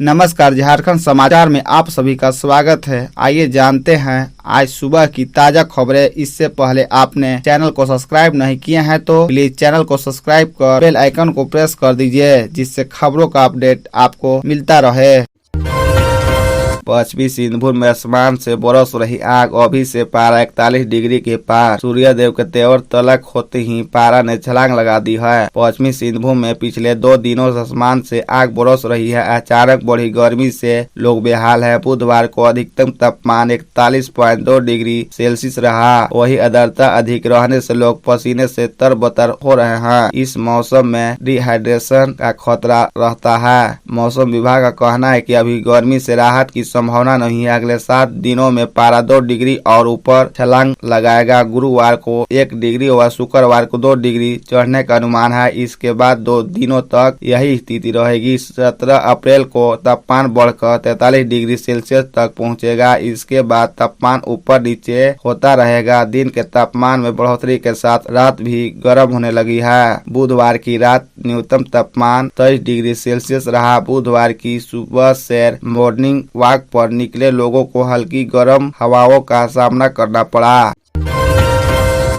नमस्कार, झारखंड समाचार में आप सभी का स्वागत है। आइए जानते हैं आज सुबह की ताजा खबरें। इससे पहले आपने चैनल को सब्सक्राइब नहीं किया है तो प्लीज चैनल को सब्सक्राइब कर बेल आइकन को प्रेस कर दीजिए, जिससे खबरों का अपडेट आपको मिलता रहे। पश्चिमी सिंहभूम में आसमान से बरस रही आग, अभी से पारा 41 डिग्री के पार। सूर्यदेव के तेवर तलक होते ही पारा ने छलांग लगा दी है। पश्चिमी सिंहभूम में पिछले 2 दिनों से आसमान से आग बरस रही है। अचानक बढ़ी गर्मी से लोग बेहाल है। बुधवार को अधिकतम तापमान 41.2 डिग्री सेल्सियस रहा। वही आर्द्रता अधिक रहने से लोग पसीने से तरबतर हो रहे हैं। इस मौसम में डिहाइड्रेशन का खतरा रहता है। मौसम विभाग का कहना है कि अभी गर्मी से राहत की संभावना नहीं है। अगले 7 दिनों में पारा 2 डिग्री और ऊपर छलांग लगाएगा। गुरुवार को 1 डिग्री और शुक्रवार को 2 डिग्री चढ़ने का अनुमान है। इसके बाद 2 दिनों तक यही स्थिति रहेगी। 17 अप्रैल को तापमान बढ़कर 43 डिग्री सेल्सियस तक पहुंचेगा। इसके बाद तापमान ऊपर नीचे होता रहेगा। दिन के तापमान में बढ़ोतरी के साथ रात भी गर्म होने लगी है। बुधवार की रात न्यूनतम तापमान 23 डिग्री सेल्सियस रहा। बुधवार की सुबह सैर मॉर्निंग वॉक पर निकले लोगों को हल्की गर्म हवाओं का सामना करना पड़ा।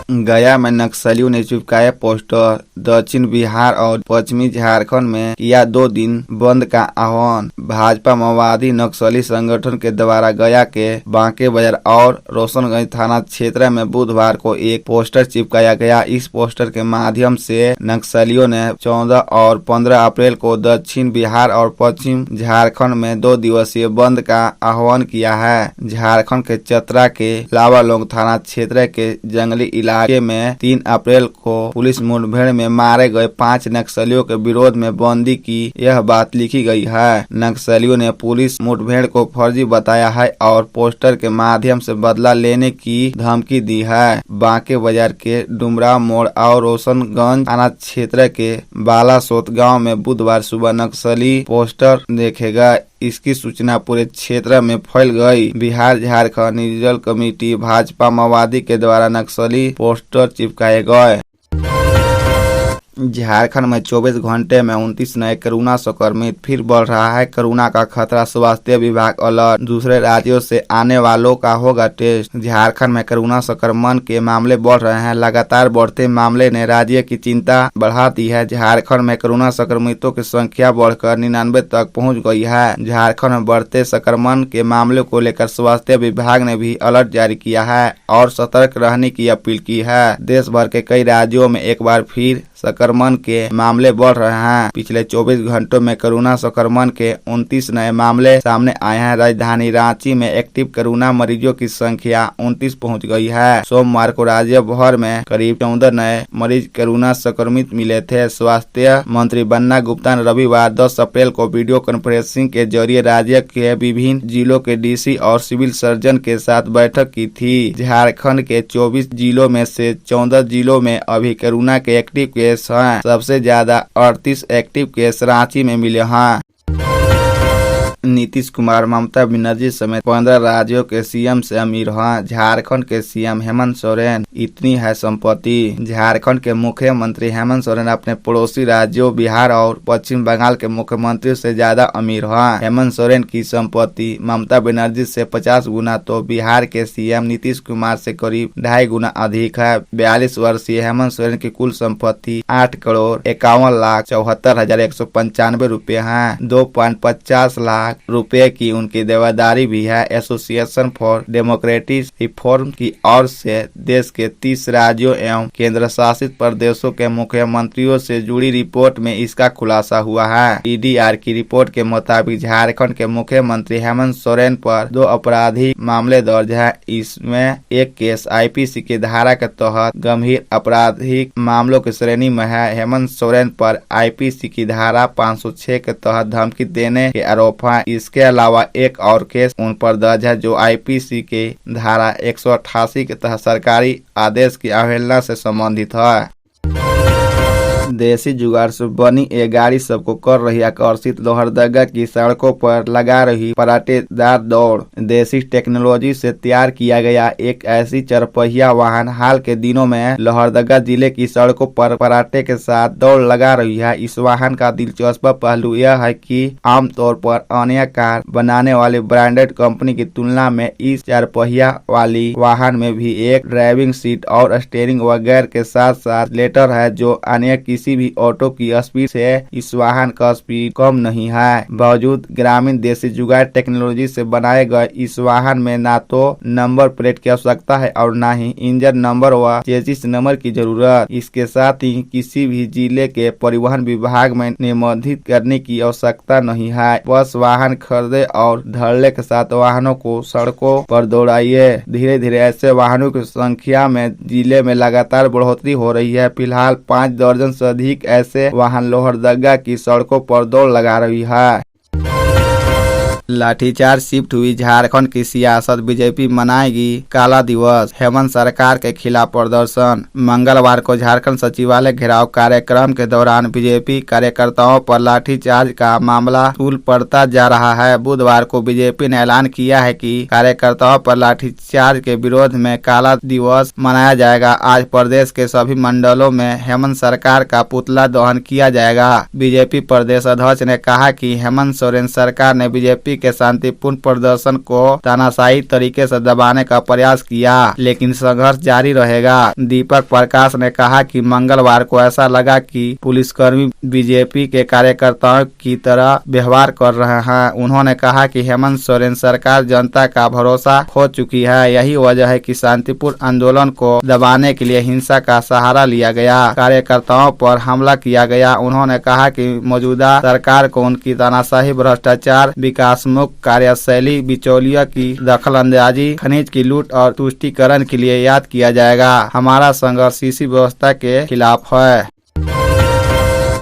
गया में नक्सलियों ने चिपकाए पोस्टर। दक्षिण बिहार और पश्चिमी झारखंड में किया 2 दिन बंद का आह्वान। भाजपा माओवादी नक्सली संगठन के द्वारा गया के बांके बाजार और रोशनगंज थाना क्षेत्र में बुधवार को एक पोस्टर चिपकाया गया। इस पोस्टर के माध्यम से नक्सलियों ने 14 और 15 अप्रैल को दक्षिण बिहार और पश्चिम झारखंड में 2 दिवसीय बंद का आह्वान किया है। झारखंड के चतरा के लावालोंग थाना क्षेत्र के जंगली इलाके में 3 अप्रैल को पुलिस मुठभेड़ में मारे गए 5 नक्सलियों के विरोध में बंदी की यह बात लिखी गई है। नक्सलियों ने पुलिस मुठभेड़ को फर्जी बताया है और पोस्टर के माध्यम से बदला लेने की धमकी दी है। बांके बाजार के डुमराव मोड़ और रोशनगंज थाना क्षेत्र के बालासोत गांव में बुधवार सुबह नक्सली पोस्टर देखेगा। इसकी सूचना पूरे क्षेत्र में फैल गई। बिहार झारखंड न्यूट्रल कमेटी भाजपा माओवादी के द्वारा नक्सली पोस्टर चिपकाए गए। झारखंड में 24 घंटे में 29 नए कोरोना संक्रमित। फिर बढ़ रहा है कोरोना का खतरा, स्वास्थ्य विभाग अलर्ट। दूसरे राज्यों से आने वालों का होगा टेस्ट। झारखंड में कोरोना संक्रमण के मामले बढ़ रहे हैं। लगातार बढ़ते मामले ने राज्य की चिंता बढ़ा दी है। झारखंड में कोरोना संक्रमितों की संख्या बढ़कर 99 तक पहुँच गई है। झारखंड में बढ़ते संक्रमण के मामले को लेकर स्वास्थ्य विभाग ने भी अलर्ट जारी किया है और सतर्क रहने की अपील की है। देश भर के कई राज्यों में एक बार फिर संक्रमण के मामले बढ़ रहे हैं। पिछले 24 घंटों में कोरोना संक्रमण के 29 नए मामले सामने आए हैं। राजधानी रांची में एक्टिव कोरोना मरीजों की संख्या 29 पहुंच गई है। सोमवार को राज्य भर में करीब 14 नए मरीज कोरोना संक्रमित मिले थे। स्वास्थ्य मंत्री बन्ना गुप्ता ने रविवार 10 अप्रैल को वीडियो कॉन्फ्रेंसिंग के जरिए राज्य के विभिन्न जिलों के डीसी और सिविल सर्जन के साथ बैठक की थी। झारखंड के 24 जिलों में से 14 जिलों में अभी कोरोना के एक्टिव केस हैं। सबसे ज्यादा 38 एक्टिव केस रांची में मिले हैं। नीतीश कुमार ममता बनर्जी समेत 15 राज्यों के सीएम से अमीर हैं। झारखंड के सीएम हेमंत सोरेन इतनी है संपत्ति। झारखंड के मुख्यमंत्री हेमंत सोरेन अपने पड़ोसी राज्यों बिहार और पश्चिम बंगाल के मुख्यमंत्रियों से ज्यादा अमीर हैं। हेमंत सोरेन की संपत्ति ममता बनर्जी से 50 गुना तो बिहार के सीएम नीतीश कुमार से करीब 2.5 गुना अधिक है। 42 वर्षीय हेमंत सोरेन की कुल संपत्ति 8,51,74,195 रुपए है। 2.50 लाख रुपए की उनकी देवादारी भी है। एसोसिएशन फॉर डेमोक्रेटिक रिफॉर्म की ओर से देश के 30 राज्यों एवं केंद्र शासित प्रदेशों के मुख्यमंत्रियों से जुड़ी रिपोर्ट में इसका खुलासा हुआ है। ईडीआर की रिपोर्ट के मुताबिक झारखंड के मुख्यमंत्री हेमंत सोरेन पर 2 आपराधिक मामले दर्ज है। इसमें एक केस आईपीसी की धारा के तहत गंभीर आपराधिक मामलों की श्रेणी में है। हेमंत सोरेन पर आईपीसी की धारा 506 के तहत धमकी देने के आरोप है। इसके अलावा एक और केस उन पर दर्ज है जो आईपीसी के धारा 188 के तहत सरकारी आदेश की अवहेलना से संबंधित है। देसी जुगाड़ से बनी ये गाड़ी सबको कर रही आकर्षित। लोहरदगा की सड़कों पर लगा रही पराठेदार दौड़। देसी टेक्नोलॉजी से तैयार किया गया एक ऐसी चरपहिया वाहन हाल के दिनों में लोहरदगा जिले की सड़कों पर पराठे के साथ दौड़ लगा रही है। इस वाहन का दिलचस्प पहलू यह है कि आमतौर पर अन्य कार बनाने वाली ब्रांडेड कंपनी की तुलना में इस चारपहिया वाली वाहन में भी एक ड्राइविंग सीट और स्टीयरिंग वगैरह के साथ साथ लेटर है, जो अन्य किसी भी ऑटो की स्पीड से इस वाहन का स्पीड कम नहीं है। बावजूद ग्रामीण देसी जुगाड़ टेक्नोलॉजी से बनाए गए इस वाहन में ना तो नंबर प्लेट की आवश्यकता है और ना ही इंजन नंबर व चेसिस नंबर की जरूरत। इसके साथ ही किसी भी जिले के परिवहन विभाग में निबंधित करने की आवश्यकता नहीं है। बस वाहन खरीदे और धड़ल्ले के साथ वाहनों को सड़कों पर दौड़ाइए। धीरे धीरे ऐसे वाहनों की संख्या में जिले में लगातार बढ़ोतरी हो रही है। फिलहाल 5 दर्जन से अधिक ऐसे वाहन लोहरदगा की सड़कों पर दौड़ लगा रही है। लाठीचार्ज शिफ्ट हुई झारखंड की सियासत, बीजेपी मनाएगी काला दिवस। हेमंत सरकार के खिलाफ प्रदर्शन। मंगलवार को झारखंड सचिवालय घेराव कार्यक्रम के दौरान बीजेपी कार्यकर्ताओं पर लाठीचार्ज का मामला तूल पड़ता जा रहा है। बुधवार को बीजेपी ने ऐलान किया है कि कार्यकर्ताओं पर लाठीचार्ज के विरोध में काला दिवस मनाया जाएगा। आज प्रदेश के सभी मंडलों में हेमंत सरकार का पुतला दहन किया जाएगा। बीजेपी प्रदेश अध्यक्ष ने कहा कि हेमंत सोरेन सरकार ने बीजेपी के शांतिपूर्ण प्रदर्शन को तानाशाही तरीके से दबाने का प्रयास किया, लेकिन संघर्ष जारी रहेगा। दीपक प्रकाश ने कहा कि मंगलवार को ऐसा लगा कि पुलिसकर्मी बीजेपी के कार्यकर्ताओं की तरह व्यवहार कर रहे हैं। उन्होंने कहा कि हेमंत सोरेन सरकार जनता का भरोसा खो चुकी है। यही वजह है कि शांतिपूर्ण आंदोलन को दबाने के लिए हिंसा का सहारा लिया गया, कार्यकर्ताओं पर हमला किया गया। उन्होंने कहा कि मौजूदा सरकार को उनकी तानाशाही, भ्रष्टाचार, विकास मुक्त कार्यशैली, बिचौलिया की दखलंदाजी, खनिज की लूट और तुष्टीकरण के लिए याद किया जाएगा। हमारा संघर्ष इसी व्यवस्था के खिलाफ है।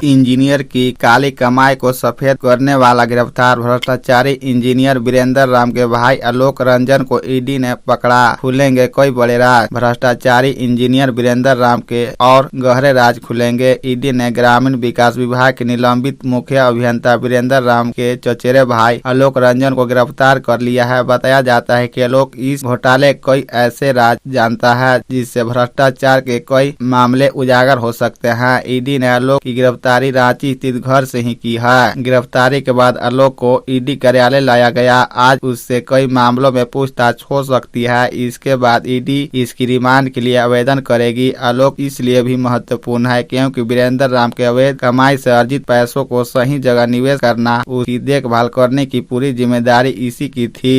इंजीनियर की काली कमाई को सफेद करने वाला गिरफ्तार। भ्रष्टाचारी इंजीनियर वीरेंद्र राम के भाई आलोक रंजन को ईडी ने पकड़ा। खुलेंगे कई बड़े राज। भ्रष्टाचारी इंजीनियर वीरेंद्र राम के और गहरे राज खुलेंगे। ईडी ने ग्रामीण विकास विभाग के निलंबित मुख्य अभियंता वीरेंद्र राम के चचेरे भाई आलोक रंजन को गिरफ्तार कर लिया है। बताया जाता है कि आलोक इस घोटाले कई ऐसे राज जानता है जिससे भ्रष्टाचार के कई मामले उजागर हो सकते हैं। ईडी ने आलोक की गिरफ्तारी रांची स्थित घर से ही की है। गिरफ्तारी के बाद आलोक को ईडी कार्यालय लाया गया। आज उससे कई मामलों में पूछताछ हो सकती है। इसके बाद ईडी इसकी रिमांड के लिए आवेदन करेगी। आलोक इसलिए भी महत्वपूर्ण है क्योंकि वीरेंद्र राम के अवैध कमाई से अर्जित पैसों को सही जगह निवेश करना, उसकी देखभाल करने की पूरी जिम्मेदारी इसी की थी।